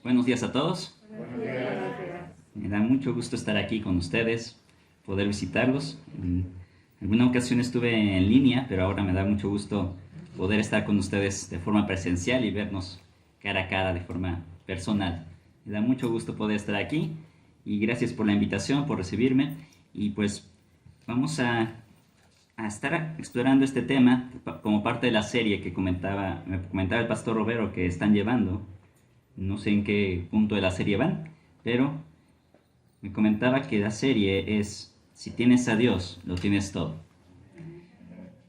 Buenos días a todos. Buenos días. Me da mucho gusto estar aquí con ustedes, poder visitarlos. En alguna ocasión estuve en línea, pero ahora me da mucho gusto poder estar con ustedes de forma presencial y vernos cara a cara de forma personal. Me da mucho gusto poder estar aquí y gracias por la invitación, por recibirme. Y pues vamos a estar explorando este tema como parte de la serie que me comentaba el pastor Robero que están llevando. No sé en qué punto de la serie van, pero me comentaba que la serie es, si tienes a Dios, lo tienes todo.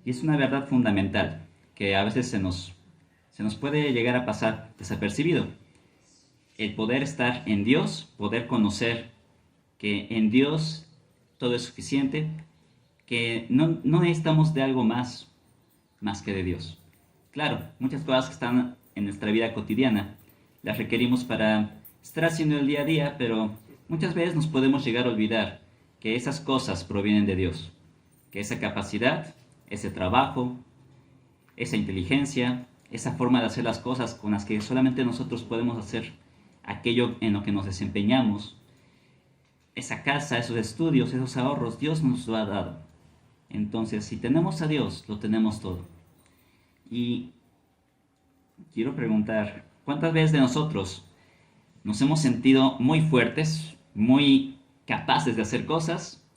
Y es una verdad fundamental que a veces se nos puede llegar a pasar desapercibido. El poder estar en Dios, poder conocer que en Dios todo es suficiente, que no necesitamos de algo más que de Dios. Claro, muchas cosas que están en nuestra vida cotidiana las requerimos para estar haciendo el día a día, pero muchas veces nos podemos llegar a olvidar que esas cosas provienen de Dios, que esa capacidad, ese trabajo, esa inteligencia, esa forma de hacer las cosas con las que solamente nosotros podemos hacer aquello en lo que nos desempeñamos, esa casa, esos estudios, esos ahorros, Dios nos lo ha dado. Entonces, si tenemos a Dios, lo tenemos todo. Y quiero preguntar, ¿cuántas veces de nosotros nos hemos sentido muy fuertes, muy capaces de hacer cosas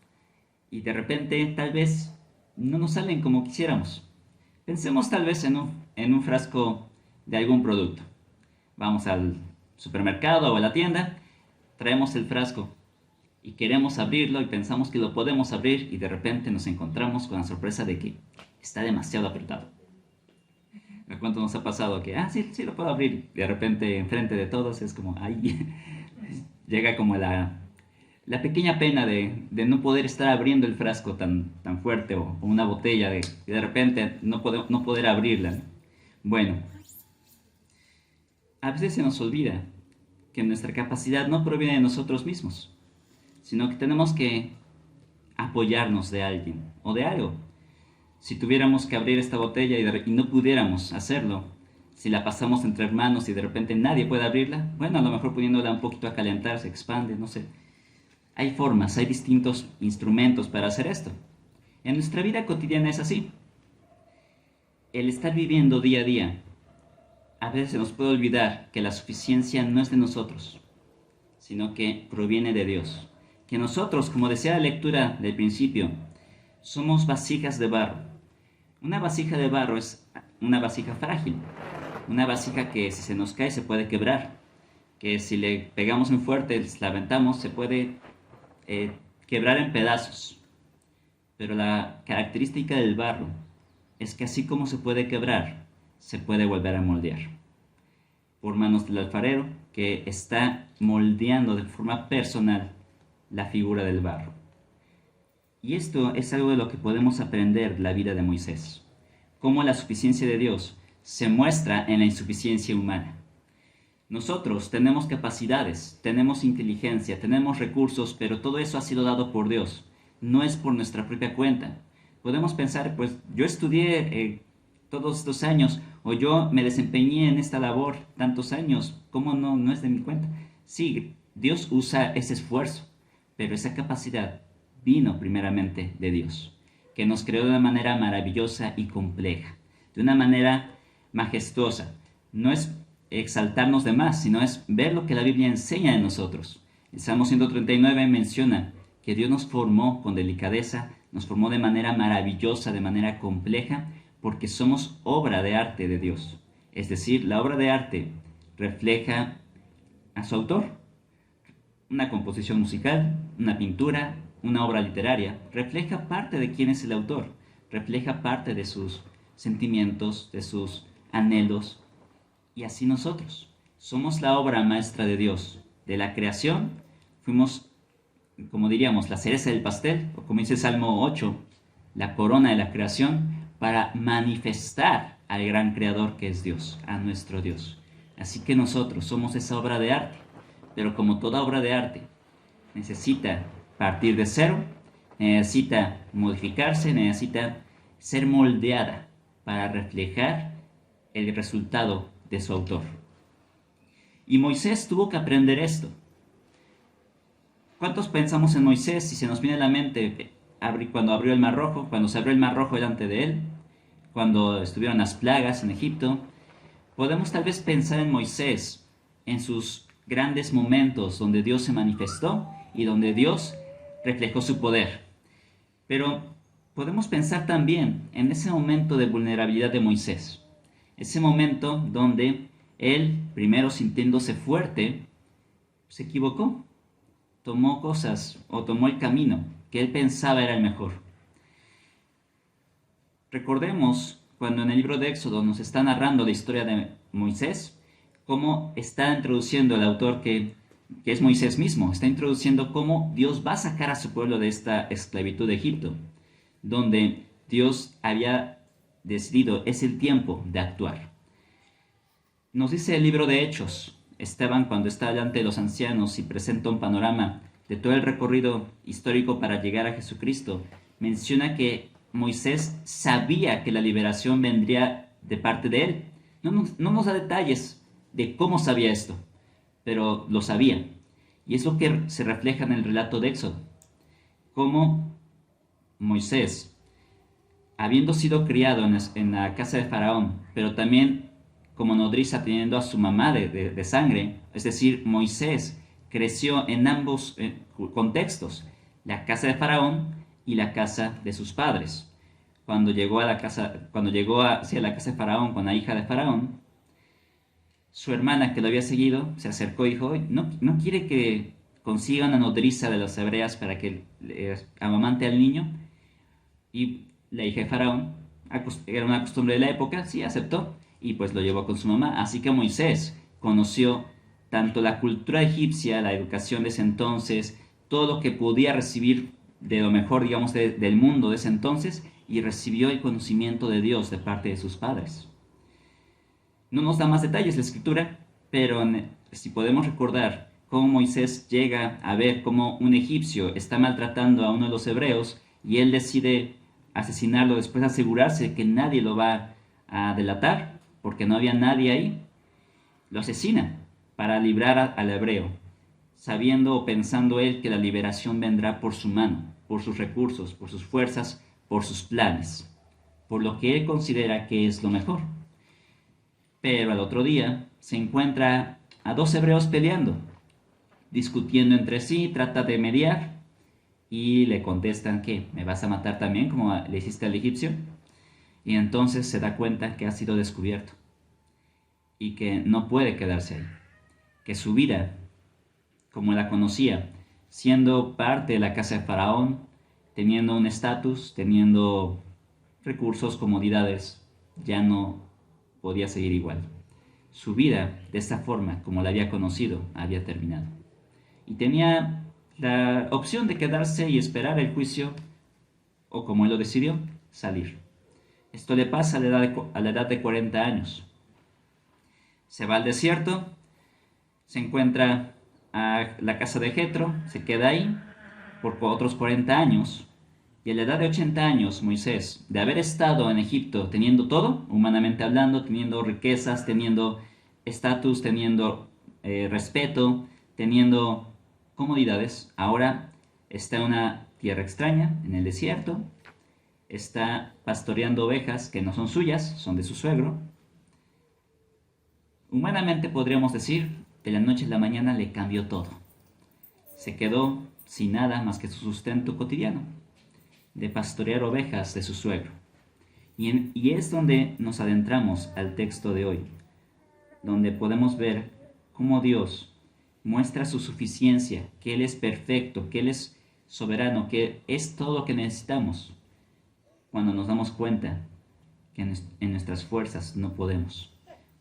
y de repente tal vez no nos salen como quisiéramos? Pensemos tal vez en un frasco de algún producto. Vamos al supermercado o a la tienda, traemos el frasco y queremos abrirlo y pensamos que lo podemos abrir y de repente nos encontramos con la sorpresa de que está demasiado apretado. ¿A cuánto nos ha pasado que, sí lo puedo abrir? De repente, enfrente de todos, es como, ay, llega como la pequeña pena de no poder estar abriendo el frasco tan fuerte o una botella, de repente no poder abrirla, ¿no? Bueno, a veces se nos olvida que nuestra capacidad no proviene de nosotros mismos, sino que tenemos que apoyarnos de alguien o de algo. Si tuviéramos que abrir esta botella y no pudiéramos hacerlo, si la pasamos entre hermanos y de repente nadie puede abrirla, bueno, a lo mejor poniéndola un poquito a calentar se expande, no sé. Hay formas, hay distintos instrumentos para hacer esto. En nuestra vida cotidiana es así. El estar viviendo día a día, a veces se nos puede olvidar que la suficiencia no es de nosotros, sino que proviene de Dios. Que nosotros, como decía la lectura del principio, somos vasijas de barro. Una vasija de barro es una vasija frágil, una vasija que si se nos cae se puede quebrar, que si le pegamos muy fuerte, la aventamos, se puede quebrar en pedazos. Pero la característica del barro es que así como se puede quebrar, se puede volver a moldear por manos del alfarero que está moldeando de forma personal la figura del barro. Y esto es algo de lo que podemos aprender de la vida de Moisés, cómo la suficiencia de Dios se muestra en la insuficiencia humana. Nosotros tenemos capacidades, tenemos inteligencia, tenemos recursos, pero todo eso ha sido dado por Dios, no es por nuestra propia cuenta. Podemos pensar, pues yo estudié todos estos años, o yo me desempeñé en esta labor tantos años, ¿cómo no es de mi cuenta? Sí, Dios usa ese esfuerzo, pero esa capacidad vino primeramente de Dios, que nos creó de una manera maravillosa y compleja, de una manera majestuosa. No es exaltarnos de más, sino es ver lo que la Biblia enseña de nosotros. El Salmo 139 menciona que Dios nos formó con delicadeza, nos formó de manera maravillosa, de manera compleja, porque somos obra de arte de Dios. Es decir, la obra de arte refleja a su autor. Una composición musical, una pintura, una obra literaria, refleja parte de quién es el autor, refleja parte de sus sentimientos, de sus anhelos, y así nosotros. Somos la obra maestra de Dios. De la creación fuimos, como diríamos, la cereza del pastel, o como dice el Salmo 8, la corona de la creación, para manifestar al gran creador que es Dios, a nuestro Dios. Así que nosotros somos esa obra de arte, pero como toda obra de arte, necesita partir de cero, necesita modificarse, necesita ser moldeada para reflejar el resultado de su autor. Y Moisés tuvo que aprender esto. ¿Cuántos pensamos en Moisés y se nos viene a la mente cuando abrió el Mar Rojo, cuando se abrió el Mar Rojo delante de él, cuando estuvieron las plagas en Egipto? Podemos tal vez pensar en Moisés, en sus grandes momentos donde Dios se manifestó y donde Dios reflejó su poder. Pero podemos pensar también en ese momento de vulnerabilidad de Moisés, ese momento donde él, primero sintiéndose fuerte, se equivocó, tomó cosas o tomó el camino que él pensaba era el mejor. Recordemos cuando en el libro de Éxodo nos está narrando la historia de Moisés, cómo está introduciendo el autor que es Moisés mismo, está introduciendo cómo Dios va a sacar a su pueblo de esta esclavitud de Egipto, donde Dios había decidido, es el tiempo de actuar. Nos dice el libro de Hechos, Esteban cuando está delante de los ancianos y presenta un panorama de todo el recorrido histórico para llegar a Jesucristo, menciona que Moisés sabía que la liberación vendría de parte de él. No nos da detalles de cómo sabía esto, pero lo sabía. Y es lo que se refleja en el relato de Éxodo. Cómo Moisés, habiendo sido criado en la casa de Faraón, pero también como nodriza teniendo a su mamá de sangre, es decir, Moisés creció en ambos contextos, la casa de Faraón y la casa de sus padres. Cuando llegó hacia la casa de Faraón con la hija de Faraón, su hermana que lo había seguido se acercó y dijo, ¿no quiere que consiga una nodriza de las hebreas para que amamante al niño? Y la hija de Faraón, era una costumbre de la época, sí, aceptó y pues lo llevó con su mamá. Así que Moisés conoció tanto la cultura egipcia, la educación de ese entonces, todo lo que podía recibir de lo mejor, digamos, del mundo de ese entonces, y recibió el conocimiento de Dios de parte de sus padres. No nos da más detalles la escritura, pero si podemos recordar cómo Moisés llega a ver cómo un egipcio está maltratando a uno de los hebreos y él decide asesinarlo después de asegurarse que nadie lo va a delatar, porque no había nadie ahí, lo asesina para librar al hebreo, sabiendo o pensando él que la liberación vendrá por su mano, por sus recursos, por sus fuerzas, por sus planes, por lo que él considera que es lo mejor. Pero al otro día se encuentra a dos hebreos peleando, discutiendo entre sí, trata de mediar y le contestan que me vas a matar también como le hiciste al egipcio. Y entonces se da cuenta que ha sido descubierto y que no puede quedarse ahí, que su vida, como la conocía, siendo parte de la casa de Faraón, teniendo un estatus, teniendo recursos, comodidades, ya no podía seguir igual. Su vida, de esta forma, como la había conocido, había terminado. Y tenía la opción de quedarse y esperar el juicio, o como él lo decidió, salir. Esto le pasa a la edad de 40 años. Se va al desierto, se encuentra a la casa de Jetro, se queda ahí por otros 40 años. Y a la edad de 80 años, Moisés, de haber estado en Egipto teniendo todo, humanamente hablando, teniendo riquezas, teniendo estatus, teniendo respeto, teniendo comodidades, ahora está en una tierra extraña, en el desierto, está pastoreando ovejas que no son suyas, son de su suegro. Humanamente podríamos decir, de la noche a la mañana le cambió todo. Se quedó sin nada más que su sustento cotidiano, de pastorear ovejas de su suegro. Y es donde nos adentramos al texto de hoy, donde podemos ver cómo Dios muestra su suficiencia, que Él es perfecto, que Él es soberano, que es todo lo que necesitamos, cuando nos damos cuenta que en nuestras fuerzas no podemos,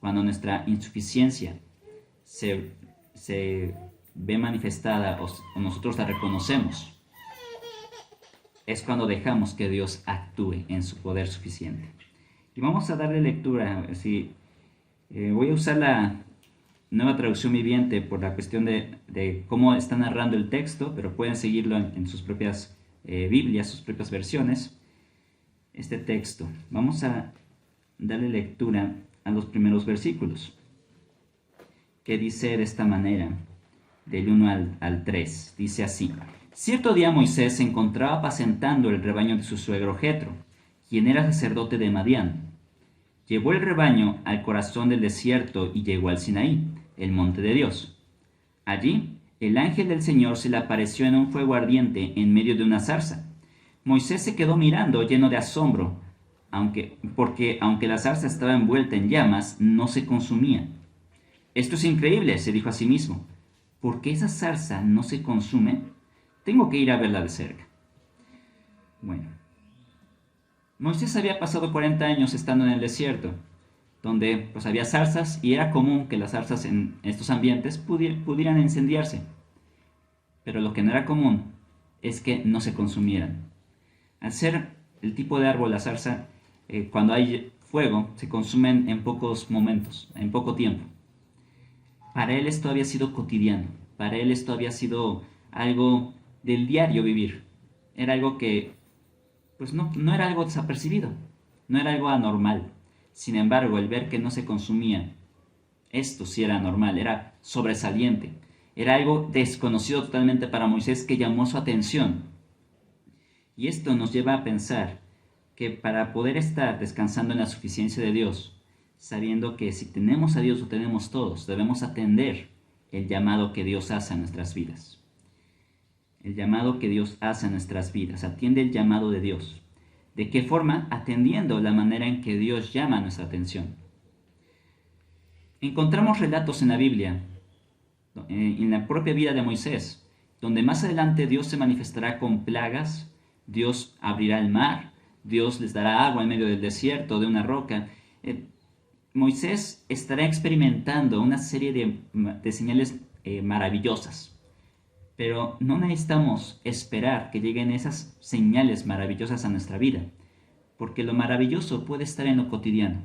cuando nuestra insuficiencia se ve manifestada o nosotros la reconocemos, es cuando dejamos que Dios actúe en su poder suficiente. Y vamos a darle lectura. Voy a usar la nueva traducción viviente por la cuestión de cómo está narrando el texto, pero pueden seguirlo en sus propias Biblias, sus propias versiones. Este texto. Vamos a darle lectura a los primeros versículos, que dice de esta manera, del 1 al 3. Dice así: Cierto día Moisés se encontraba apacentando el rebaño de su suegro Jetro, quien era sacerdote de Madián. Llevó el rebaño al corazón del desierto y llegó al Sinaí, el monte de Dios. Allí, el ángel del Señor se le apareció en un fuego ardiente en medio de una zarza. Moisés se quedó mirando lleno de asombro, porque aunque la zarza estaba envuelta en llamas, no se consumía. Esto es increíble, se dijo a sí mismo. ¿Por qué esa zarza no se consume? Tengo que ir a verla de cerca. Bueno, Moisés había pasado 40 años estando en el desierto, donde pues había zarzas y era común que las zarzas en estos ambientes pudieran incendiarse. Pero lo que no era común es que no se consumieran. Al ser el tipo de árbol, la zarza, cuando hay fuego, se consumen en pocos momentos, en poco tiempo. Para él esto había sido cotidiano, para él esto había sido algo del diario vivir. Era algo que, pues no era algo desapercibido, no era algo anormal. Sin embargo, el ver que no se consumía, esto sí era normal, era sobresaliente. Era algo desconocido totalmente para Moisés que llamó su atención. Y esto nos lleva a pensar que para poder estar descansando en la suficiencia de Dios, sabiendo que si tenemos a Dios lo tenemos todos, debemos atender el llamado que Dios hace a nuestras vidas. El llamado que Dios hace a nuestras vidas, atiende el llamado de Dios. ¿De qué forma? Atendiendo la manera en que Dios llama nuestra atención. Encontramos relatos en la Biblia, en la propia vida de Moisés, donde más adelante Dios se manifestará con plagas, Dios abrirá el mar, Dios les dará agua en medio del desierto, de una roca. Moisés estará experimentando una serie de señales maravillosas. Pero no necesitamos esperar que lleguen esas señales maravillosas a nuestra vida, porque lo maravilloso puede estar en lo cotidiano.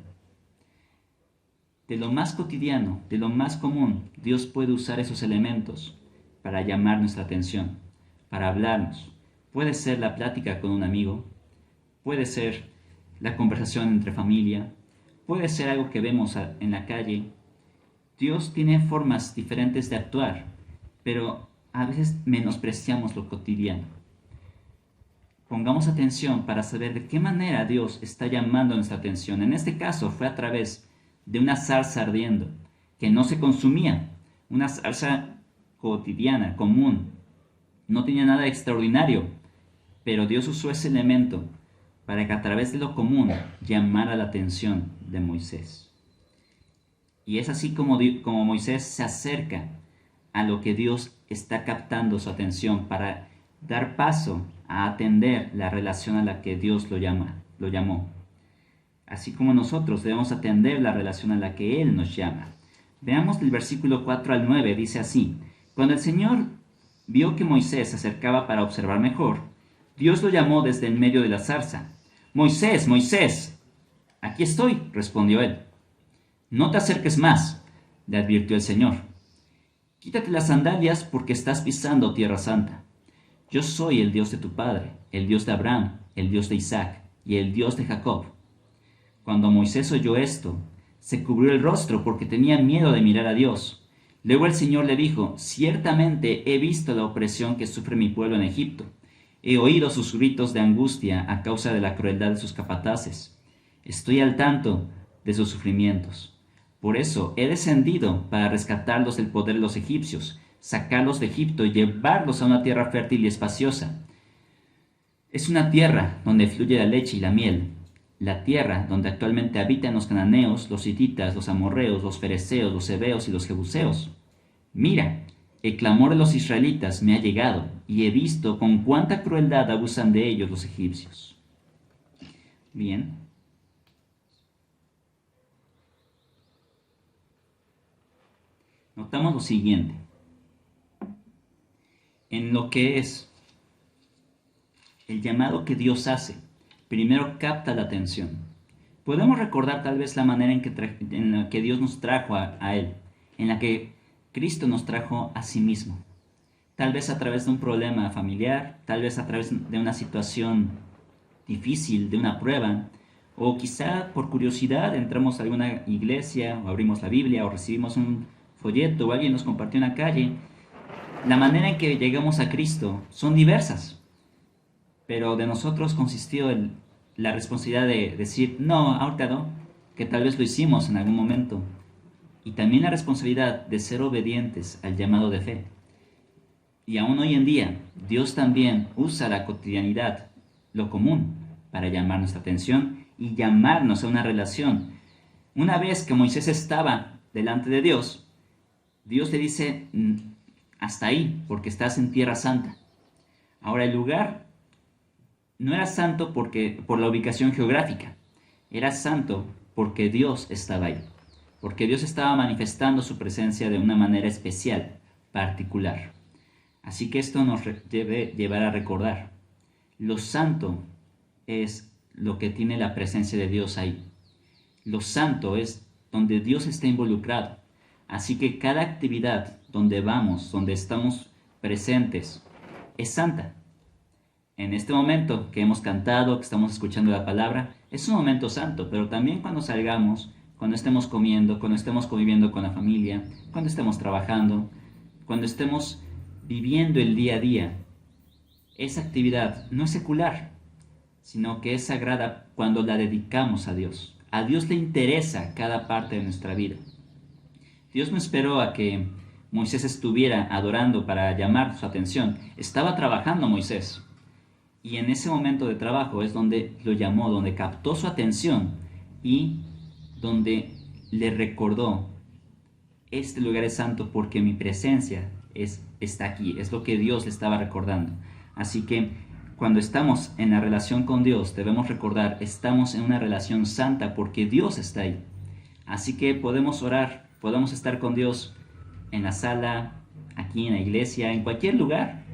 De lo más cotidiano, de lo más común, Dios puede usar esos elementos para llamar nuestra atención, para hablarnos. Puede ser la plática con un amigo, puede ser la conversación entre familia, puede ser algo que vemos en la calle. Dios tiene formas diferentes de actuar, pero a veces menospreciamos lo cotidiano. Pongamos atención para saber de qué manera Dios está llamando nuestra atención. En este caso fue a través de una zarza ardiendo, que no se consumía, una zarza cotidiana, común. No tenía nada extraordinario, pero Dios usó ese elemento para que a través de lo común llamara la atención de Moisés. Y es así como Moisés se acerca a lo que Dios está captando su atención para dar paso a atender la relación a la que Dios lo llamó. Así como nosotros debemos atender la relación a la que Él nos llama. Veamos el versículo 4 al 9, dice así: Cuando el Señor vio que Moisés se acercaba para observar mejor, Dios lo llamó desde el medio de la zarza. «Moisés, Moisés». «Aquí estoy», respondió él. «No te acerques más», le advirtió el Señor. «Quítate las sandalias porque estás pisando tierra santa. Yo soy el Dios de tu padre, el Dios de Abraham, el Dios de Isaac y el Dios de Jacob». Cuando Moisés oyó esto, se cubrió el rostro porque tenía miedo de mirar a Dios. Luego el Señor le dijo: «Ciertamente he visto la opresión que sufre mi pueblo en Egipto. He oído sus gritos de angustia a causa de la crueldad de sus capataces. Estoy al tanto de sus sufrimientos. Por eso he descendido para rescatarlos del poder de los egipcios, sacarlos de Egipto y llevarlos a una tierra fértil y espaciosa. Es una tierra donde fluye la leche y la miel, la tierra donde actualmente habitan los cananeos, los hititas, los amorreos, los fereceos, los heveos y los jebuseos. Mira, el clamor de los israelitas me ha llegado, y he visto con cuánta crueldad abusan de ellos los egipcios». Bien. Notamos lo siguiente. En lo que es el llamado que Dios hace, primero capta la atención. Podemos recordar tal vez la manera en la que Dios nos trajo a Él, en la que Cristo nos trajo a sí mismo. Tal vez a través de un problema familiar, tal vez a través de una situación difícil, de una prueba, o quizá por curiosidad entramos a alguna iglesia, o abrimos la Biblia, o recibimos un folleto o alguien nos compartió en la calle, la manera en que llegamos a Cristo son diversas, pero de nosotros consistió la responsabilidad de decir, no, ahorita no, que tal vez lo hicimos en algún momento, y también la responsabilidad de ser obedientes al llamado de fe. Y aún hoy en día, Dios también usa la cotidianidad, lo común, para llamar nuestra atención y llamarnos a una relación. Una vez que Moisés estaba delante de Dios, Dios le dice, hasta ahí, porque estás en tierra santa. Ahora el lugar no era santo por la ubicación geográfica, era santo porque Dios estaba ahí, porque Dios estaba manifestando su presencia de una manera especial, particular. Así que esto nos debe llevar a recordar, lo santo es lo que tiene la presencia de Dios ahí. Lo santo es donde Dios está involucrado. Así que cada actividad donde vamos, donde estamos presentes, es santa. En este momento que hemos cantado, que estamos escuchando la palabra, es un momento santo, pero también cuando salgamos, cuando estemos comiendo, cuando estemos conviviendo con la familia, cuando estemos trabajando, cuando estemos viviendo el día a día, esa actividad no es secular, sino que es sagrada cuando la dedicamos a Dios. A Dios le interesa cada parte de nuestra vida. Dios no esperó a que Moisés estuviera adorando para llamar su atención. Estaba trabajando Moisés. Y en ese momento de trabajo es donde lo llamó, donde captó su atención y donde le recordó, este lugar es santo porque mi presencia está aquí. Es lo que Dios le estaba recordando. Así que cuando estamos en la relación con Dios, debemos recordar, estamos en una relación santa porque Dios está ahí. Así que podemos orar, podemos estar con Dios en la sala, aquí en la iglesia, en cualquier lugar.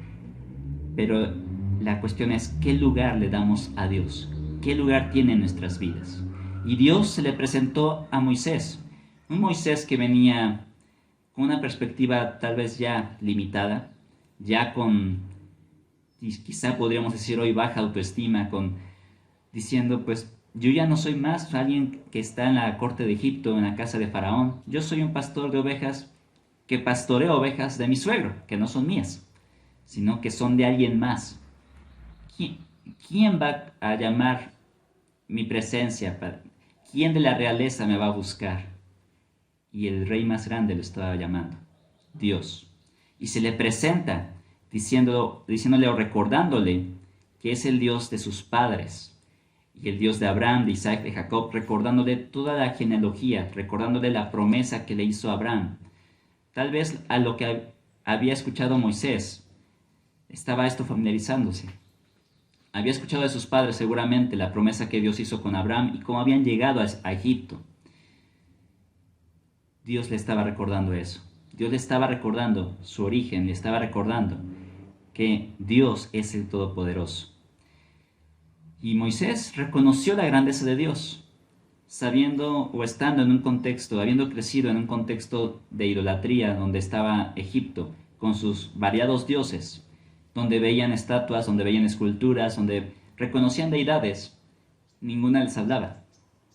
Pero la cuestión es, ¿qué lugar le damos a Dios? ¿Qué lugar tiene en nuestras vidas? Y Dios se le presentó a Moisés. Un Moisés que venía con una perspectiva tal vez ya limitada, ya con, quizá podríamos decir hoy, baja autoestima, diciendo, pues, yo ya no soy más alguien que está en la corte de Egipto, en la casa de Faraón. Yo soy un pastor de ovejas que pastorea ovejas de mi suegro, que no son mías, sino que son de alguien más. ¿Quién va a llamar mi presencia? ¿Quién de la realeza me va a buscar? Y el rey más grande lo estaba llamando, Dios. Y se le presenta diciéndole o recordándole que es el Dios de sus padres, y el Dios de Abraham, de Isaac, de Jacob, recordándole toda la genealogía, recordándole la promesa que le hizo Abraham. Tal vez a lo que había escuchado Moisés, estaba esto familiarizándose. Había escuchado de sus padres seguramente la promesa que Dios hizo con Abraham y cómo habían llegado a Egipto. Dios le estaba recordando eso. Dios le estaba recordando su origen, le estaba recordando que Dios es el Todopoderoso. Y Moisés reconoció la grandeza de Dios, sabiendo o estando en un contexto, habiendo crecido en un contexto de idolatría donde estaba Egipto, con sus variados dioses, donde veían estatuas, donde veían esculturas, donde reconocían deidades, ninguna les hablaba.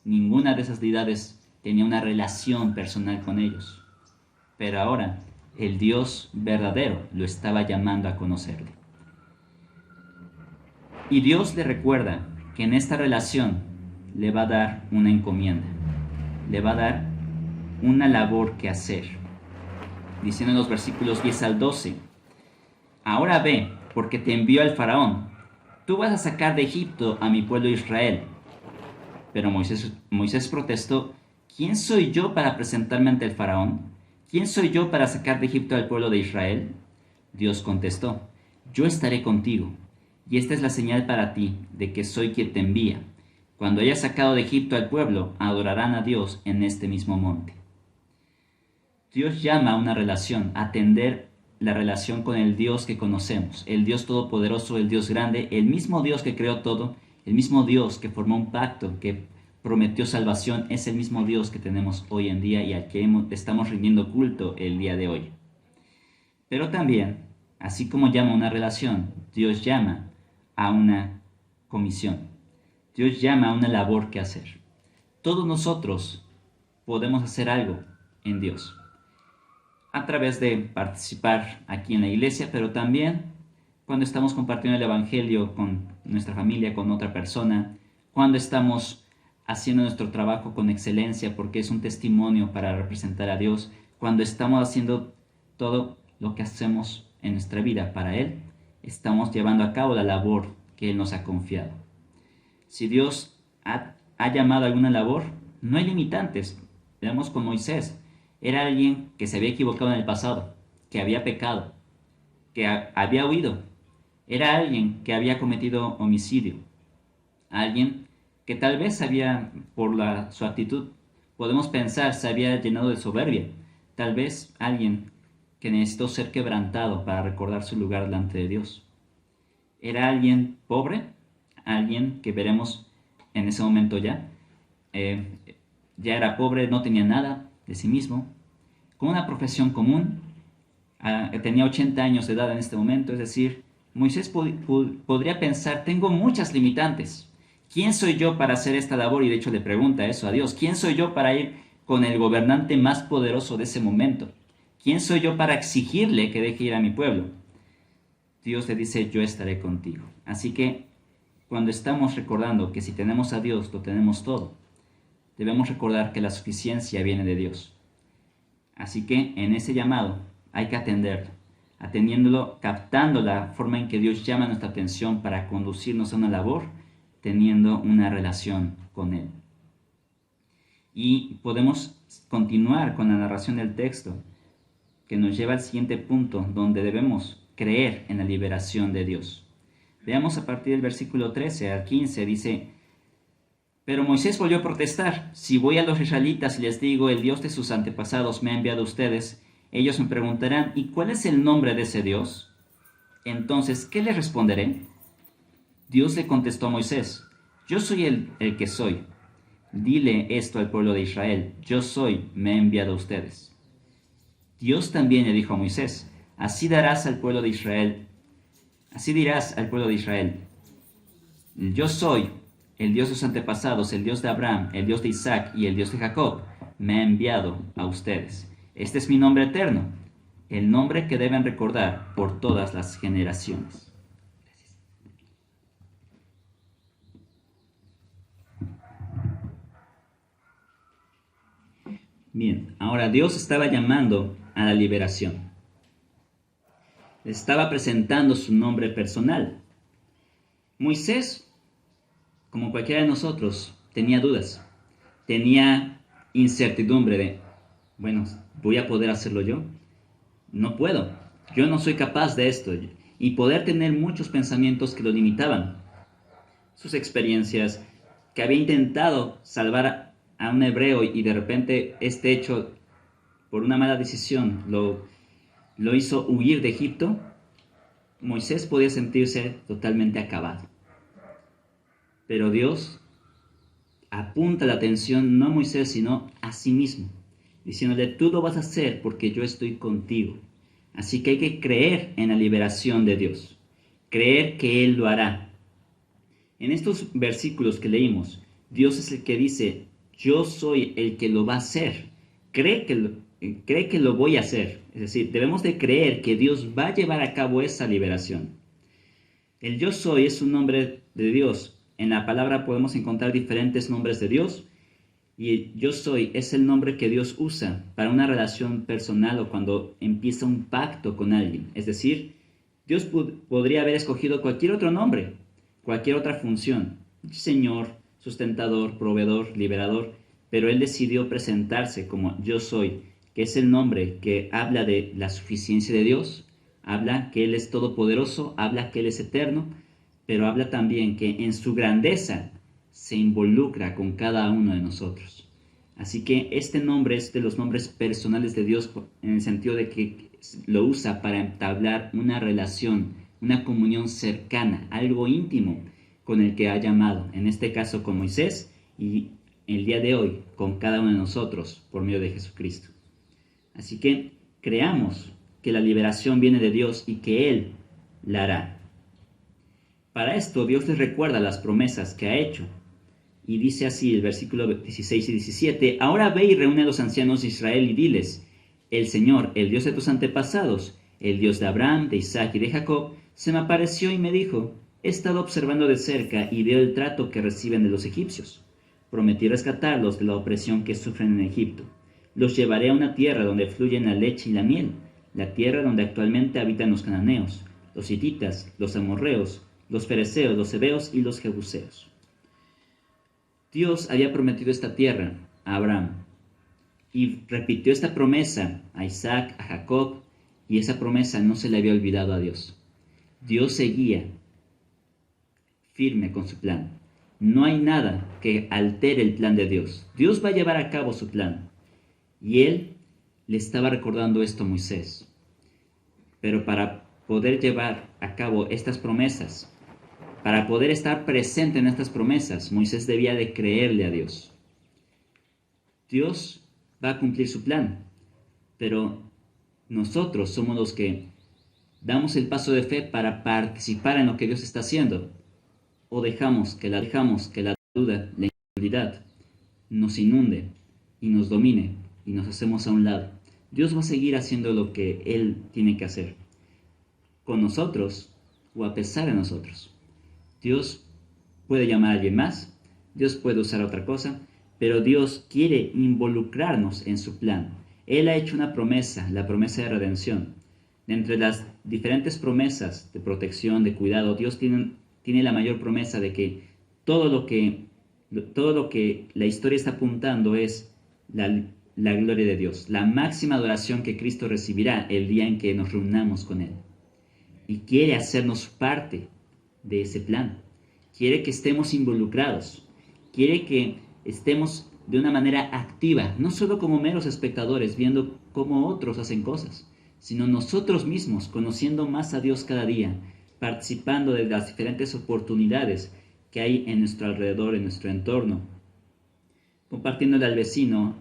Ninguna de esas deidades tenía una relación personal con ellos. Pero ahora el Dios verdadero lo estaba llamando a conocerle. Y Dios le recuerda que en esta relación le va a dar una encomienda, le va a dar una labor que hacer. Diciendo en los versículos 10 al 12, ahora ve, porque te envío al faraón, tú vas a sacar de Egipto a mi pueblo Israel. Pero Moisés protestó, ¿quién soy yo para presentarme ante el faraón? ¿Quién soy yo para sacar de Egipto al pueblo de Israel? Dios contestó, yo estaré contigo, y esta es la señal para ti de que soy quien te envía. Cuando hayas sacado de Egipto al pueblo, adorarán a Dios en este mismo monte. Dios llama a una relación, a atender la relación con el Dios que conocemos, el Dios todopoderoso, el Dios grande, el mismo Dios que creó todo, el mismo Dios que formó un pacto, que prometió salvación, es el mismo Dios que tenemos hoy en día y al que estamos rindiendo culto el día de hoy. Pero también, así como llama a una relación, Dios llama a una comisión. Dios llama a una labor que hacer. Todos nosotros podemos hacer algo en Dios. a través de participar aquí en la iglesia, pero también cuando estamos compartiendo el Evangelio con nuestra familia, con otra persona, cuando estamos haciendo nuestro trabajo con excelencia porque es un testimonio para representar a Dios, cuando estamos haciendo todo lo que hacemos en nuestra vida para Él, estamos llevando a cabo la labor que Él nos ha confiado. Si Dios ha llamado a alguna labor, no hay limitantes. Veamos con Moisés. Era alguien que se había equivocado en el pasado, que había pecado, que había huido. Era alguien que había cometido homicidio. Alguien que tal vez por su actitud, podemos pensar, se había llenado de soberbia. Tal vez alguien que necesitó ser quebrantado para recordar su lugar delante de Dios. Era alguien pobre, alguien que veremos en ese momento ya era pobre, no tenía nada de sí mismo, con una profesión común, tenía 80 años de edad en este momento, es decir, Moisés podría pensar, tengo muchas limitantes. ¿Quién soy yo para hacer esta labor? Y de hecho le pregunta eso a Dios. ¿Quién soy yo para ir con el gobernante más poderoso de ese momento? ¿Quién soy yo para exigirle que deje ir a mi pueblo? Dios le dice, yo estaré contigo. Así que cuando estamos recordando que si tenemos a Dios, lo tenemos todo, debemos recordar que la suficiencia viene de Dios. Así que en ese llamado hay que atenderlo, atendiéndolo, captando la forma en que Dios llama nuestra atención para conducirnos a una labor, teniendo una relación con Él. Y podemos continuar con la narración del texto, que nos lleva al siguiente punto, donde debemos creer en la liberación de Dios. Veamos a partir del versículo 13 al 15, dice: Pero Moisés volvió a protestar: si voy a los israelitas y les digo, el Dios de sus antepasados me ha enviado a ustedes, ellos me preguntarán, ¿y cuál es el nombre de ese Dios? Entonces, ¿qué les responderé? Dios le contestó a Moisés: yo soy el que soy. Dile esto al pueblo de Israel: yo soy, me he enviado a ustedes. Dios también le dijo a Moisés: así dirás al pueblo de Israel, yo soy, el Dios de sus antepasados, el Dios de Abraham, el Dios de Isaac y el Dios de Jacob, me ha enviado a ustedes. Este es mi nombre eterno, el nombre que deben recordar por todas las generaciones. Bien, ahora Dios estaba llamando a la liberación. Estaba presentando su nombre personal. Moisés, como cualquiera de nosotros, tenía dudas, tenía incertidumbre de, bueno, ¿voy a poder hacerlo yo? No puedo, yo no soy capaz de esto, y poder tener muchos pensamientos que lo limitaban. Sus experiencias, que había intentado salvar a un hebreo y de repente este hecho, por una mala decisión, lo hizo huir de Egipto. Moisés podía sentirse totalmente acabado. Pero Dios apunta la atención no a Moisés, sino a sí mismo, diciéndole: tú lo vas a hacer porque yo estoy contigo. Así que hay que creer en la liberación de Dios, creer que Él lo hará. En estos versículos que leímos, Dios es el que dice: yo soy el que lo va a hacer. Cree que lo voy a hacer. Es decir, debemos de creer que Dios va a llevar a cabo esa liberación. El yo soy es un nombre de Dios. En la palabra podemos encontrar diferentes nombres de Dios, y el yo soy es el nombre que Dios usa para una relación personal o cuando empieza un pacto con alguien. Es decir, Dios podría haber escogido cualquier otro nombre, cualquier otra función: Señor, sustentador, proveedor, liberador, pero Él decidió presentarse como yo soy, que es el nombre que habla de la suficiencia de Dios, habla que Él es todopoderoso, habla que Él es eterno, pero habla también que en su grandeza se involucra con cada uno de nosotros. Así que este nombre es de los nombres personales de Dios, en el sentido de que lo usa para entablar una relación, una comunión cercana, algo íntimo con el que ha llamado, en este caso con Moisés, y el día de hoy con cada uno de nosotros por medio de Jesucristo. Así que creamos que la liberación viene de Dios y que Él la hará. Para esto Dios les recuerda las promesas que ha hecho, y dice así el versículo 16 y 17: ahora ve y reúne a los ancianos de Israel y diles: el Señor, el Dios de tus antepasados, el Dios de Abraham, de Isaac y de Jacob, se me apareció y me dijo, he estado observando de cerca y veo el trato que reciben de los egipcios. Prometí rescatarlos de la opresión que sufren en Egipto. Los llevaré a una tierra donde fluyen la leche y la miel, la tierra donde actualmente habitan los cananeos, los hititas, los amorreos, los fereceos, los heveos y los jebuseos. Dios había prometido esta tierra a Abraham y repitió esta promesa a Isaac, a Jacob, y esa promesa no se le había olvidado a Dios. Dios seguía firme con su plan. No hay nada que altere el plan de Dios. Dios va a llevar a cabo su plan. Y él le estaba recordando esto a Moisés. Pero para poder llevar a cabo estas promesas, para poder estar presente en estas promesas, Moisés debía de creerle a Dios. Dios va a cumplir su plan, pero nosotros somos los que damos el paso de fe para participar en lo que Dios está haciendo, o dejamos que la duda, la incredulidad nos inunde y nos domine y nos hacemos a un lado. Dios va a seguir haciendo lo que Él tiene que hacer, con nosotros o a pesar de nosotros. Dios puede llamar a alguien más, Dios puede usar otra cosa, pero Dios quiere involucrarnos en su plan. Él ha hecho una promesa, la promesa de redención. Entre las diferentes promesas de protección, de cuidado, Dios tiene la mayor promesa de que todo lo que la historia está apuntando es la gloria de Dios, la máxima adoración que Cristo recibirá el día en que nos reunamos con Él. Y quiere hacernos parte de ese plan. Quiere que estemos involucrados. Quiere que estemos de una manera activa, no solo como meros espectadores viendo cómo otros hacen cosas, sino nosotros mismos conociendo más a Dios cada día, participando de las diferentes oportunidades que hay en nuestro alrededor, en nuestro entorno, compartiéndole al vecino,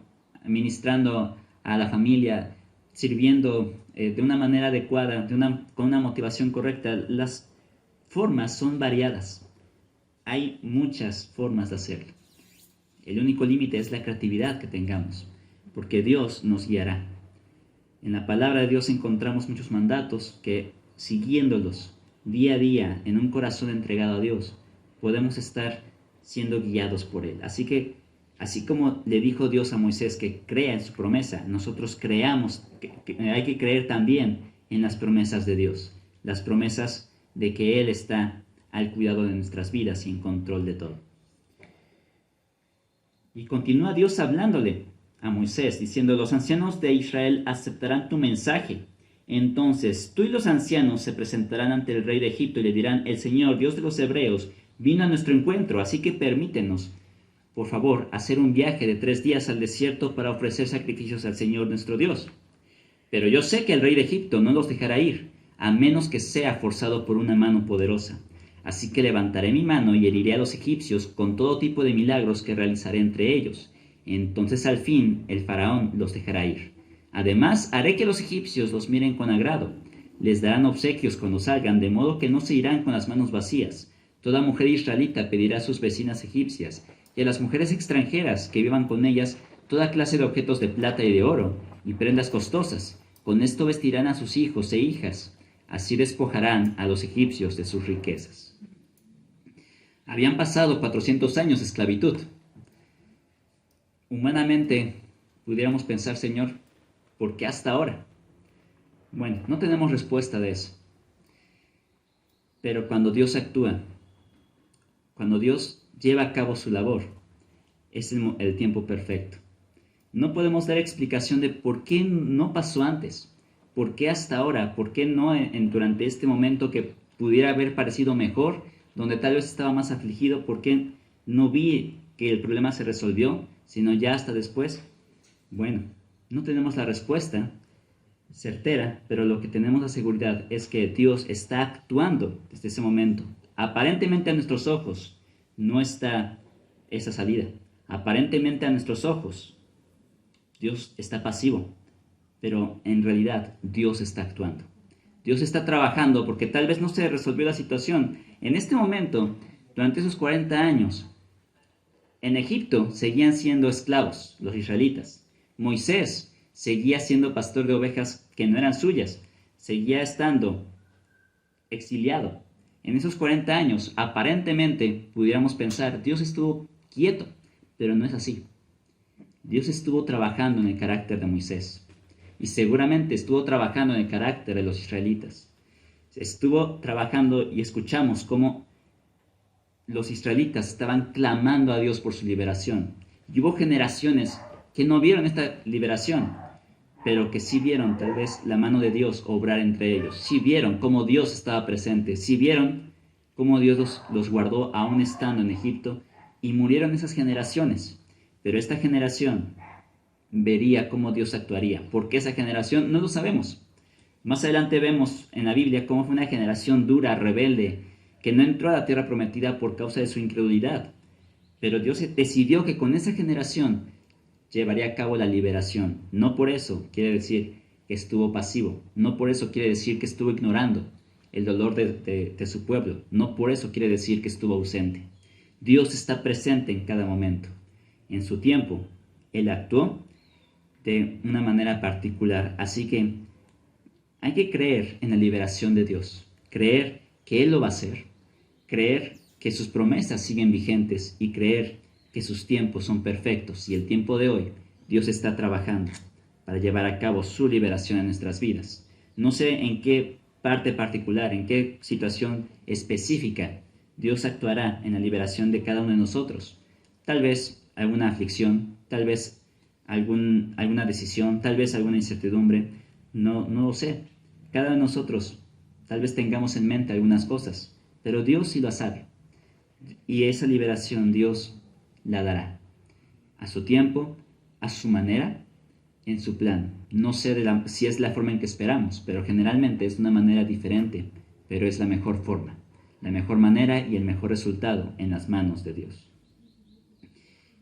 ministrando a la familia, sirviendo de una manera adecuada, con una motivación correcta. Las formas son variadas. Hay muchas formas de hacerlo. El único límite es la creatividad que tengamos, porque Dios nos guiará. En la palabra de Dios encontramos muchos mandatos que, siguiéndolos día a día en un corazón entregado a Dios, podemos estar siendo guiados por Él. Así que, así como le dijo Dios a Moisés que crea en su promesa, nosotros creamos, que hay que creer también en las promesas de Dios, las promesas de que Él está al cuidado de nuestras vidas y en control de todo. Y continúa Dios hablándole a Moisés, diciendo, los ancianos de Israel aceptarán tu mensaje. Entonces tú y los ancianos se presentarán ante el rey de Egipto y le dirán, el Señor, Dios de los hebreos, vino a nuestro encuentro, así que permítenos, por favor, hacer un viaje de 3 días al desierto para ofrecer sacrificios al Señor nuestro Dios. Pero yo sé que el rey de Egipto no los dejará ir, a menos que sea forzado por una mano poderosa. Así que levantaré mi mano y heriré a los egipcios con todo tipo de milagros que realizaré entre ellos. Entonces al fin el faraón los dejará ir. Además haré que los egipcios los miren con agrado. Les darán obsequios cuando salgan, de modo que no se irán con las manos vacías. Toda mujer israelita pedirá a sus vecinas egipcias y a las mujeres extranjeras que vivan con ellas toda clase de objetos de plata y de oro y prendas costosas. Con esto vestirán a sus hijos e hijas. Así despojarán a los egipcios de sus riquezas. Habían pasado 400 años de esclavitud. Humanamente pudiéramos pensar, Señor, ¿por qué hasta ahora? Bueno, no tenemos respuesta de eso. Pero cuando Dios actúa, cuando Dios lleva a cabo su labor, es el tiempo perfecto. No podemos dar explicación de por qué no pasó antes, por qué hasta ahora, por qué no durante este momento que pudiera haber parecido mejor, donde tal vez estaba más afligido, por qué no vi que el problema se resolvió, sino ya hasta después. Bueno, no tenemos la respuesta certera, pero lo que tenemos la seguridad es que Dios está actuando desde ese momento. Aparentemente a nuestros ojos no está esa salida. Aparentemente a nuestros ojos Dios está pasivo, pero en realidad Dios está actuando. Dios está trabajando porque tal vez no se resolvió la situación. En este momento, durante esos 40 años, en Egipto seguían siendo esclavos los israelitas. Moisés seguía siendo pastor de ovejas que no eran suyas, seguía estando exiliado. En esos 40 años, aparentemente, pudiéramos pensar, Dios estuvo quieto, pero no es así. Dios estuvo trabajando en el carácter de Moisés y seguramente estuvo trabajando en el carácter de los israelitas. Estuvo trabajando y escuchamos cómo los israelitas estaban clamando a Dios por su liberación. Y hubo generaciones que no vieron esta liberación, pero que sí vieron tal vez la mano de Dios obrar entre ellos. Sí vieron cómo Dios estaba presente. Sí vieron cómo Dios los guardó aún estando en Egipto. Y murieron esas generaciones. Pero esta generación vería cómo Dios actuaría. ¿Por qué esa generación? No lo sabemos. Más adelante vemos en la Biblia cómo fue una generación dura, rebelde, que no entró a la tierra prometida por causa de su incredulidad. Pero Dios decidió que con esa generación llevaría a cabo la liberación. No por eso quiere decir que estuvo pasivo. No por eso quiere decir que estuvo ignorando el dolor de su pueblo. No por eso quiere decir que estuvo ausente. Dios está presente en cada momento. En su tiempo, Él actuó de una manera particular. Así que hay que creer en la liberación de Dios. Creer que Él lo va a hacer. Creer que sus promesas siguen vigentes y creer que sus tiempos son perfectos. Y el tiempo de hoy, Dios está trabajando para llevar a cabo su liberación en nuestras vidas. No sé en qué parte particular, en qué situación específica Dios actuará en la liberación de cada uno de nosotros. Tal vez alguna aflicción, tal vez alguna decisión, tal vez alguna incertidumbre, no lo sé. Cada uno de nosotros tal vez tengamos en mente algunas cosas, pero Dios sí lo sabe. Y esa liberación Dios la dará a su tiempo, a su manera, en su plan. No sé si es la forma en que esperamos, pero generalmente es una manera diferente, pero es la mejor forma, la mejor manera y el mejor resultado en las manos de Dios.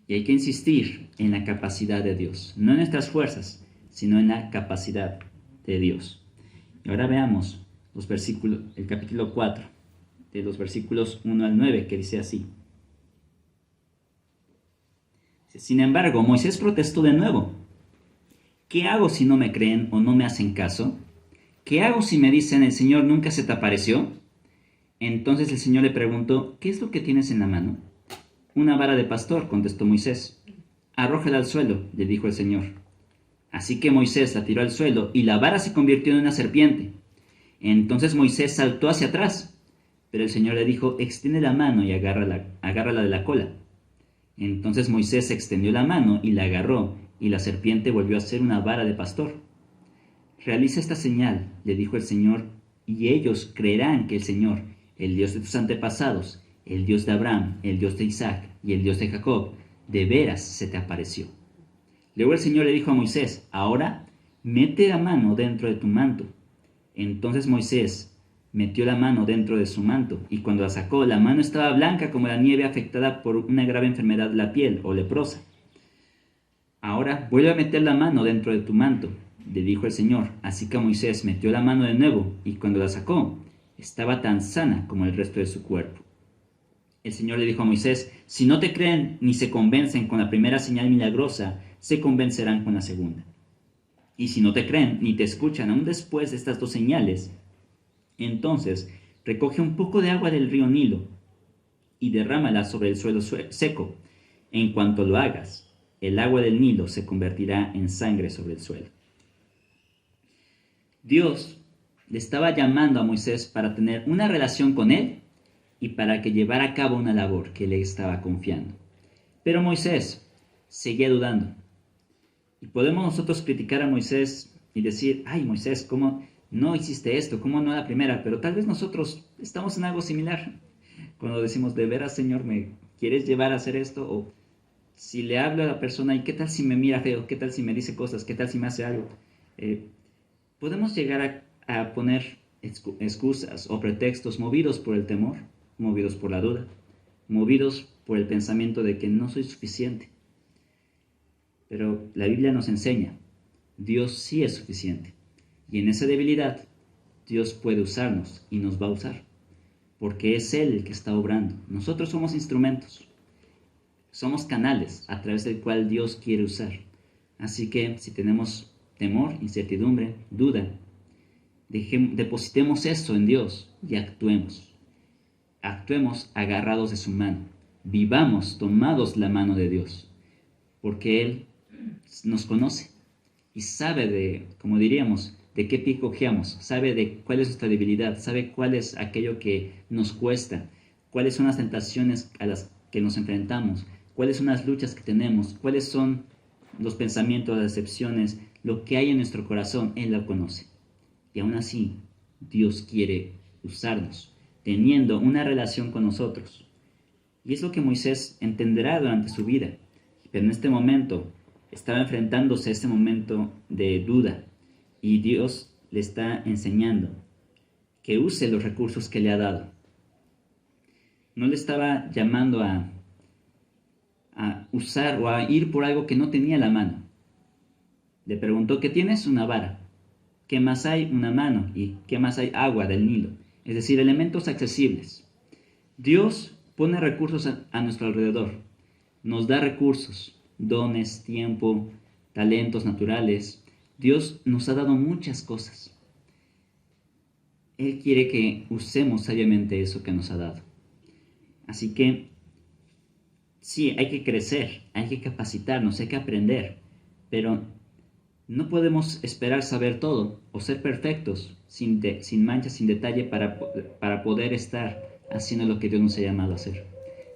Y hay que insistir en la capacidad de Dios, no en nuestras fuerzas, sino en la capacidad de Dios. Y ahora veamos el capítulo 4, de los versículos 1 al 9, que dice así. Sin embargo, Moisés protestó de nuevo. ¿Qué hago si no me creen o no me hacen caso? ¿Qué hago si me dicen, el Señor nunca se te apareció? Entonces el Señor le preguntó, ¿qué es lo que tienes en la mano? Una vara de pastor, contestó Moisés. Arrójala al suelo, le dijo el Señor. Así que Moisés la tiró al suelo y la vara se convirtió en una serpiente. Entonces Moisés saltó hacia atrás, pero el Señor le dijo, extiende la mano y agárrala de la cola. Entonces Moisés extendió la mano y la agarró, y la serpiente volvió a ser una vara de pastor. Realiza esta señal, le dijo el Señor, y ellos creerán que el Señor, el Dios de tus antepasados, el Dios de Abraham, el Dios de Isaac y el Dios de Jacob, de veras se te apareció. Luego el Señor le dijo a Moisés, ahora mete la mano dentro de tu manto. Entonces Moisés metió la mano dentro de su manto, y cuando la sacó, la mano estaba blanca como la nieve afectada por una grave enfermedad de la piel o leprosa. Ahora vuelve a meter la mano dentro de tu manto, le dijo el Señor. Así que Moisés metió la mano de nuevo, y cuando la sacó, estaba tan sana como el resto de su cuerpo. El Señor le dijo a Moisés, si no te creen ni se convencen con la primera señal milagrosa, se convencerán con la segunda. Y si no te creen ni te escuchan aún después de estas dos señales, entonces recoge un poco de agua del río Nilo y derrámala sobre el suelo seco. En cuanto lo hagas, el agua del Nilo se convertirá en sangre sobre el suelo. Dios le estaba llamando a Moisés para tener una relación con él y para que llevara a cabo una labor que le estaba confiando. Pero Moisés seguía dudando. Y podemos nosotros criticar a Moisés y decir, ay Moisés, ¿cómo no hiciste esto? ¿Cómo no a la primera? Pero tal vez nosotros estamos en algo similar. Cuando decimos, de veras Señor, ¿me quieres llevar a hacer esto? O si le hablo a la persona, ¿y qué tal si me mira feo? ¿Qué tal si me dice cosas? ¿Qué tal si me hace algo? Podemos llegar a poner excusas o pretextos movidos por el temor, movidos por la duda, movidos por el pensamiento de que no soy suficiente. Pero la Biblia nos enseña, Dios sí es suficiente. Y en esa debilidad, Dios puede usarnos y nos va a usar. Porque es Él el que está obrando. Nosotros somos instrumentos. Somos canales a través del cual Dios quiere usar. Así que si tenemos temor, incertidumbre, duda. Depositemos eso en Dios y actuemos. Actuemos agarrados de su mano. Vivamos tomados la mano de Dios, porque Él nos conoce y sabe como diríamos, de qué pie cojeamos, sabe de cuál es nuestra debilidad, sabe cuál es aquello que nos cuesta, cuáles son las tentaciones a las que nos enfrentamos, cuáles son las luchas que tenemos, cuáles son los pensamientos, las decepciones, lo que hay en nuestro corazón. Él lo conoce. Y aún así, Dios quiere usarnos, teniendo una relación con nosotros. Y es lo que Moisés entenderá durante su vida. Pero en este momento estaba enfrentándose a este momento de duda. Y Dios le está enseñando que use los recursos que le ha dado. No le estaba llamando a usar o a ir por algo que no tenía a la mano. Le preguntó: ¿qué tienes? Una vara. ¿Qué más hay? Una mano. ¿Y qué más hay? Agua del Nilo. Es decir, elementos accesibles. Dios pone recursos a nuestro alrededor. Nos da recursos, dones, tiempo, talentos naturales. Dios nos ha dado muchas cosas. Él quiere que usemos sabiamente eso que nos ha dado. Así que sí, hay que crecer, hay que capacitarnos, hay que aprender, pero no podemos esperar saber todo o ser perfectos, sin manchas, sin detalle, para poder estar haciendo lo que Dios nos ha llamado a hacer.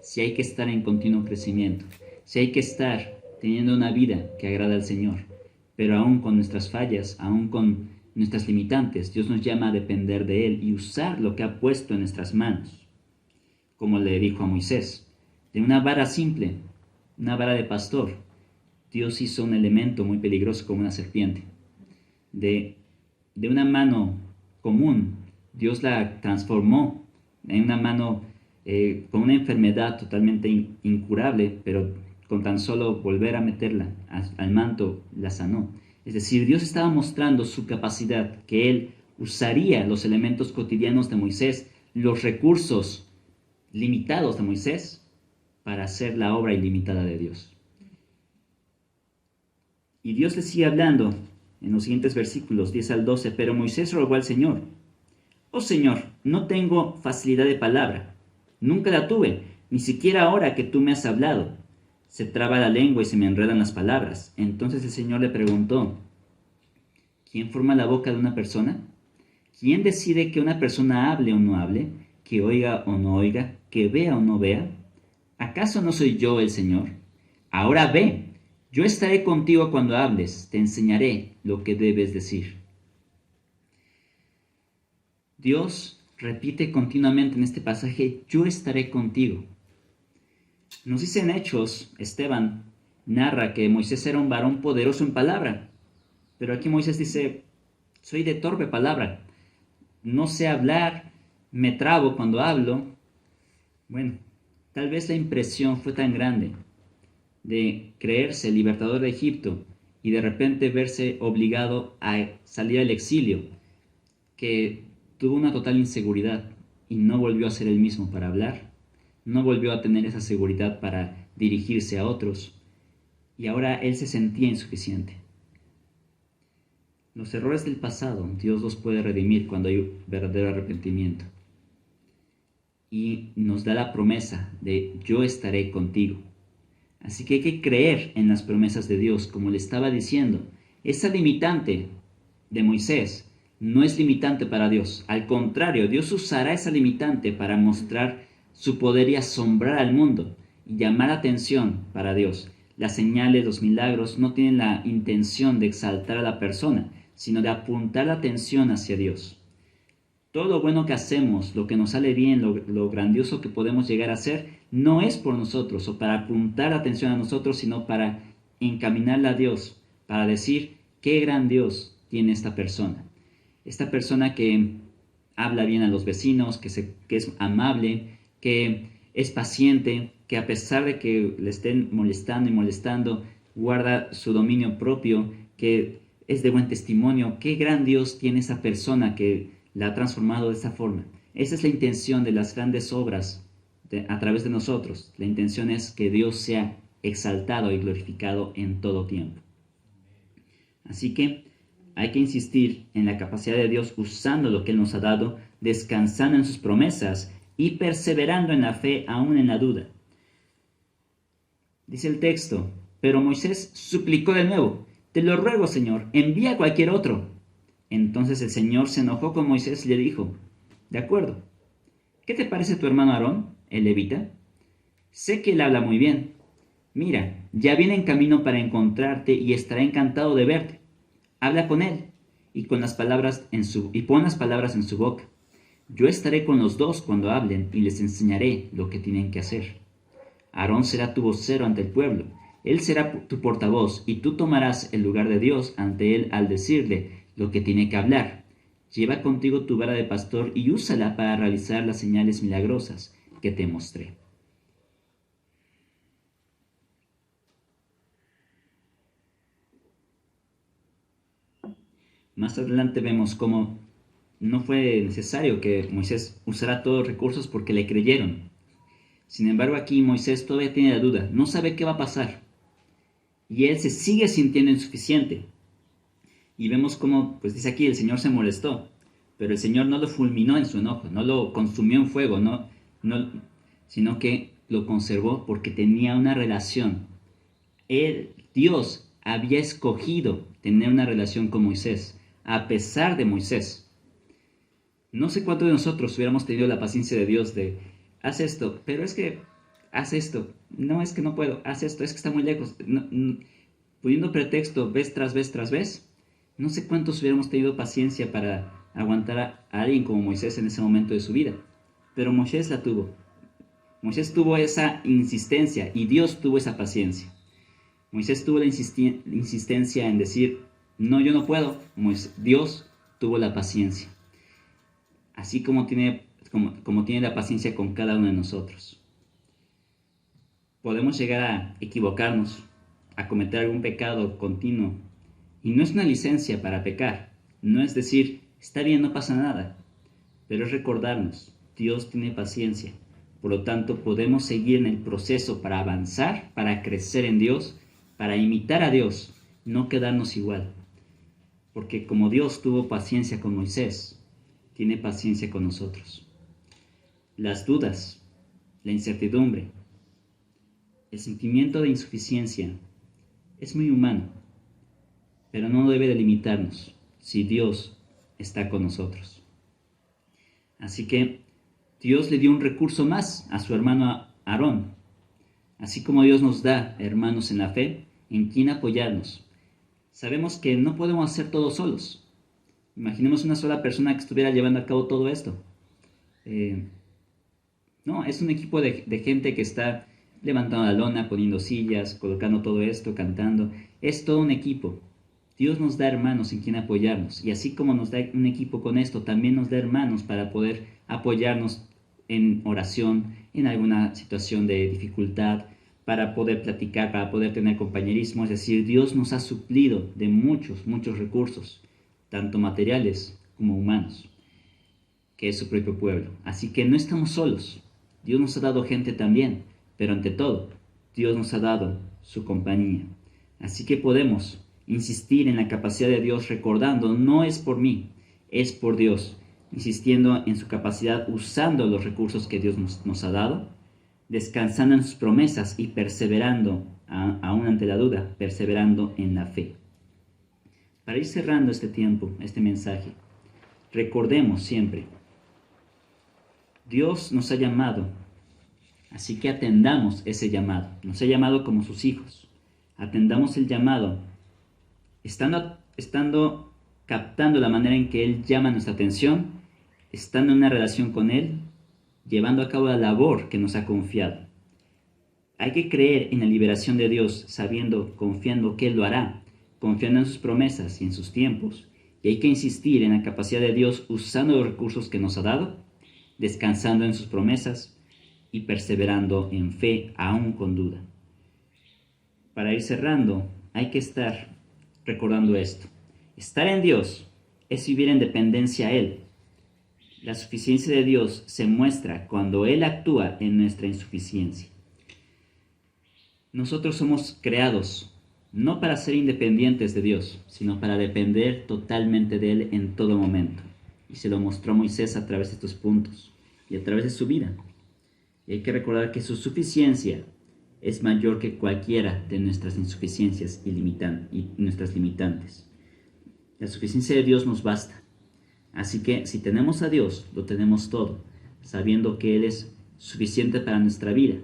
Si hay que estar en continuo crecimiento, si hay que estar teniendo una vida que agrada al Señor, pero aún con nuestras fallas, aún con nuestras limitantes, Dios nos llama a depender de Él y usar lo que ha puesto en nuestras manos. Como le dijo a Moisés, de una vara simple, una vara de pastor, Dios hizo un elemento muy peligroso como una serpiente. De una mano común, Dios la transformó en una mano con una enfermedad totalmente incurable, pero con tan solo volver a meterla al manto, la sanó. Es decir, Dios estaba mostrando su capacidad, que Él usaría los elementos cotidianos de Moisés, los recursos limitados de Moisés, para hacer la obra ilimitada de Dios. Y Dios le sigue hablando en los siguientes versículos 10 al 12, pero Moisés rogó al Señor: «Oh Señor, no tengo facilidad de palabra, nunca la tuve, ni siquiera ahora que tú me has hablado. Se traba la lengua y se me enredan las palabras». Entonces el Señor le preguntó: ¿quién forma la boca de una persona? ¿Quién decide que una persona hable o no hable, que oiga o no oiga, que vea o no vea? ¿Acaso no soy yo el Señor? Ahora ve, yo estaré contigo cuando hables, te enseñaré lo que debes decir. Dios repite continuamente en este pasaje: yo estaré contigo. Nos dice en Hechos, Esteban narra que Moisés era un varón poderoso en palabra, pero aquí Moisés dice: soy de torpe palabra, no sé hablar, me trabo cuando hablo. Bueno, tal vez la impresión fue tan grande de creerse el libertador de Egipto y de repente verse obligado a salir al exilio, que tuvo una total inseguridad y no volvió a ser el mismo para hablar, no volvió a tener esa seguridad para dirigirse a otros, y ahora él se sentía insuficiente. Los errores del pasado, Dios los puede redimir cuando hay verdadero arrepentimiento. Y nos da la promesa de: yo estaré contigo. Así que hay que creer en las promesas de Dios, como le estaba diciendo. Esa limitante de Moisés no es limitante para Dios. Al contrario, Dios usará esa limitante para mostrar su poder y asombrar al mundo y llamar atención para Dios. Las señales, los milagros no tienen la intención de exaltar a la persona, sino de apuntar la atención hacia Dios. Todo lo bueno que hacemos, lo que nos sale bien, lo grandioso que podemos llegar a ser, no es por nosotros o para apuntar la atención a nosotros, sino para encaminarla a Dios, para decir: qué gran Dios tiene esta persona. Esta persona que habla bien a los vecinos, que es amable, que es paciente, que a pesar de que le estén molestando y molestando, guarda su dominio propio, que es de buen testimonio. Qué gran Dios tiene esa persona que la ha transformado de esa forma. Esa es la intención de las grandes obras a través de nosotros. La intención es que Dios sea exaltado y glorificado en todo tiempo. Así que Hay que insistir en la capacidad de Dios usando lo que Él nos ha dado, descansando en sus promesas y perseverando en la fe aún en la duda. Dice el texto, pero Moisés suplicó de nuevo, te lo ruego, Señor, envía a cualquier otro. Entonces el Señor se enojó con Moisés y le dijo, de acuerdo, ¿qué te parece tu hermano Aarón, el levita? Sé que él habla muy bien. Mira, ya viene en camino para encontrarte y estará encantado de verte. Habla con él y pon las palabras en su boca. Yo estaré con los dos cuando hablen y les enseñaré lo que tienen que hacer. Aarón será tu vocero ante el pueblo. Él será tu portavoz y tú tomarás el lugar de Dios ante él al decirle lo que tiene que hablar. Lleva contigo tu vara de pastor y úsala para realizar las señales milagrosas que te mostré. Más adelante vemos cómo no fue necesario que Moisés usara todos los recursos porque le creyeron. Sin embargo, aquí Moisés todavía tiene la duda, no sabe qué va a pasar. Y él se sigue sintiendo insuficiente. Y vemos cómo, pues dice aquí, el Señor se molestó, pero el Señor no lo fulminó en su enojo, no lo consumió en fuego, sino que lo conservó porque tenía una relación. Dios había escogido tener una relación con Moisés, a pesar de Moisés. No sé cuántos de nosotros hubiéramos tenido la paciencia de Dios de, haz esto, pero es que, haz esto, no es que no puedo, haz esto, es que está muy lejos, poniendo pretexto vez tras vez tras vez. No sé cuántos hubiéramos tenido paciencia para aguantar a alguien como Moisés en ese momento de su vida, pero Moisés la tuvo. Moisés tuvo esa insistencia y Dios tuvo esa paciencia. Moisés tuvo la insistencia en decir, no, yo no puedo. Dios tuvo la paciencia. Así como tiene la paciencia con cada uno de nosotros. Podemos llegar a equivocarnos, a cometer algún pecado continuo. Y no es una licencia para pecar. No es decir, está bien, no pasa nada. Pero es recordarnos, Dios tiene paciencia. Por lo tanto, podemos seguir en el proceso para avanzar, para crecer en Dios, para imitar a Dios, no quedarnos igual. Porque como Dios tuvo paciencia con Moisés, tiene paciencia con nosotros. Las dudas, la incertidumbre, el sentimiento de insuficiencia es muy humano, pero no debe de limitarnos si Dios está con nosotros. Así que Dios le dio un recurso más a su hermano Aarón. Así como Dios nos da hermanos en la fe, en quien apoyarnos. Sabemos que no podemos hacer todo solos. Imaginemos una sola persona que estuviera llevando a cabo todo esto. No, es un equipo de gente que está levantando la lona, poniendo sillas, colocando todo esto, cantando. Es todo un equipo. Dios nos da hermanos en quien apoyarnos. Y así como nos da un equipo con esto, también nos da hermanos para poder apoyarnos en oración, en alguna situación de dificultad, para poder platicar, para poder tener compañerismo. Es decir, Dios nos ha suplido de muchos, muchos recursos, tanto materiales como humanos, que es su propio pueblo. Así que no estamos solos. Dios nos ha dado gente también, pero ante todo, Dios nos ha dado su compañía. Así que podemos insistir en la capacidad de Dios recordando, no es por mí, es por Dios, insistiendo en su capacidad usando los recursos que Dios nos ha dado, descansando en sus promesas y perseverando, aún ante la duda, perseverando en la fe. Para ir cerrando este tiempo, este mensaje, recordemos siempre, Dios nos ha llamado, así que atendamos ese llamado. Nos ha llamado como sus hijos. Atendamos el llamado, estando captando la manera en que Él llama nuestra atención, estando en una relación con Él, llevando a cabo la labor que nos ha confiado. Hay que creer en la liberación de Dios, confiando que Él lo hará, confiando en sus promesas y en sus tiempos. Y hay que insistir en la capacidad de Dios usando los recursos que nos ha dado, descansando en sus promesas y perseverando en fe aún con duda. Para ir cerrando, hay que estar recordando esto. Estar en Dios es vivir en dependencia a Él. La suficiencia de Dios se muestra cuando Él actúa en nuestra insuficiencia. Nosotros somos creados no para ser independientes de Dios, sino para depender totalmente de Él en todo momento. Y se lo mostró a Moisés a través de estos puntos y a través de su vida. Y hay que recordar que su suficiencia es mayor que cualquiera de nuestras insuficiencias y nuestras limitantes. La suficiencia de Dios nos basta. Así que si tenemos a Dios, lo tenemos todo, sabiendo que Él es suficiente para nuestra vida.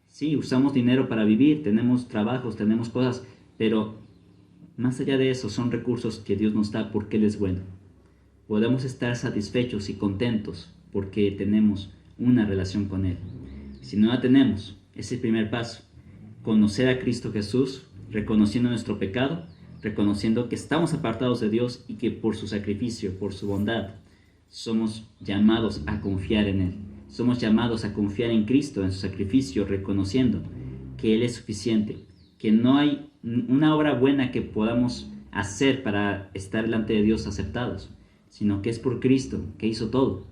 Sí, usamos dinero para vivir, tenemos trabajos, tenemos cosas, pero más allá de eso son recursos que Dios nos da porque Él es bueno. Podemos estar satisfechos y contentos porque tenemos una relación con Él. Si no la tenemos, es el primer paso. Conocer a Cristo Jesús, reconociendo nuestro pecado, reconociendo que estamos apartados de Dios y que por su sacrificio, por su bondad, somos llamados a confiar en Él. Somos llamados a confiar en Cristo, en su sacrificio, reconociendo que Él es suficiente, que no hay una obra buena que podamos hacer para estar delante de Dios aceptados, sino que es por Cristo que hizo todo,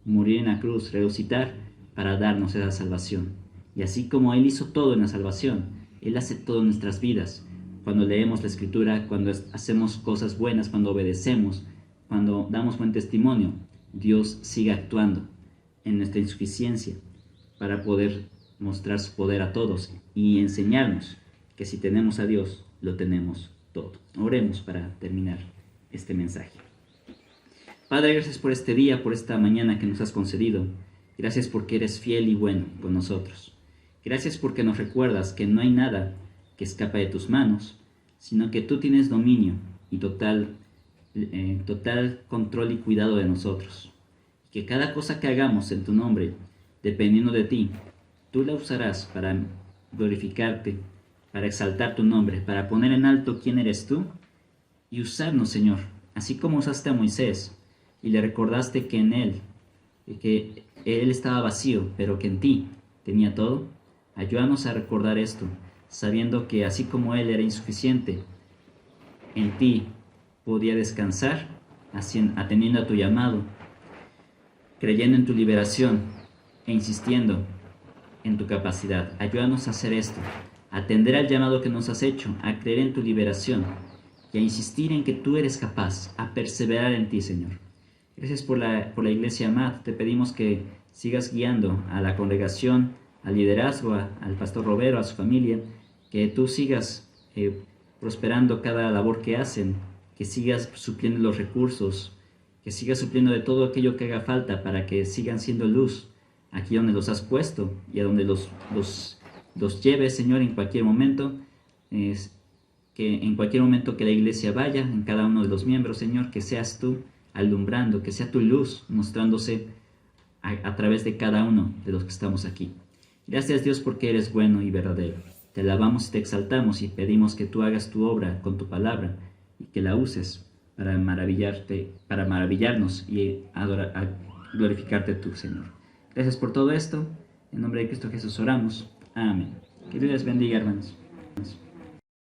morir en la cruz, resucitar para darnos esa salvación. Y así como Él hizo todo en la salvación, Él hace todo en nuestras vidas. Cuando leemos la Escritura, cuando hacemos cosas buenas, cuando obedecemos, cuando damos buen testimonio, Dios sigue actuando en nuestra insuficiencia para poder mostrar su poder a todos y enseñarnos que si tenemos a Dios, lo tenemos todo. Oremos para terminar este mensaje. Padre, gracias por este día, por esta mañana que nos has concedido. Gracias porque eres fiel y bueno con nosotros. Gracias porque nos recuerdas que no hay nada que escapa de tus manos, sino que tú tienes dominio y total control y cuidado de nosotros. Que cada cosa que hagamos en tu nombre, dependiendo de ti, tú la usarás para glorificarte, para exaltar tu nombre, para poner en alto quién eres tú y usarnos, Señor, así como usaste a Moisés y le recordaste que en él estaba vacío, pero que en ti tenía todo. Ayúdanos a recordar esto, sabiendo que así como él era insuficiente, en ti podía descansar, atendiendo a tu llamado, creyendo en tu liberación e insistiendo en tu capacidad. Ayúdanos a hacer esto, a atender al llamado que nos has hecho, a creer en tu liberación y a insistir en que tú eres capaz, a perseverar en ti, Señor. Gracias por la iglesia AMAD. Te pedimos que sigas guiando a la congregación, al liderazgo, al pastor Robero, a su familia, que tú sigas prosperando cada labor que hacen, que sigas supliendo los recursos, que sigas supliendo de todo aquello que haga falta para que sigan siendo luz aquí donde los has puesto y a donde los lleves, Señor, en cualquier momento. Que en cualquier momento que la iglesia vaya, en cada uno de los miembros, Señor, que seas tú alumbrando, que sea tu luz mostrándose a través de cada uno de los que estamos aquí. Gracias, Dios, porque eres bueno y verdadero. Te alabamos y te exaltamos y pedimos que tú hagas tu obra con tu palabra y que la uses para maravillarnos y a glorificarte tú, Señor. Gracias por todo esto. En nombre de Cristo Jesús oramos. Amén. Que Dios les bendiga, hermanos.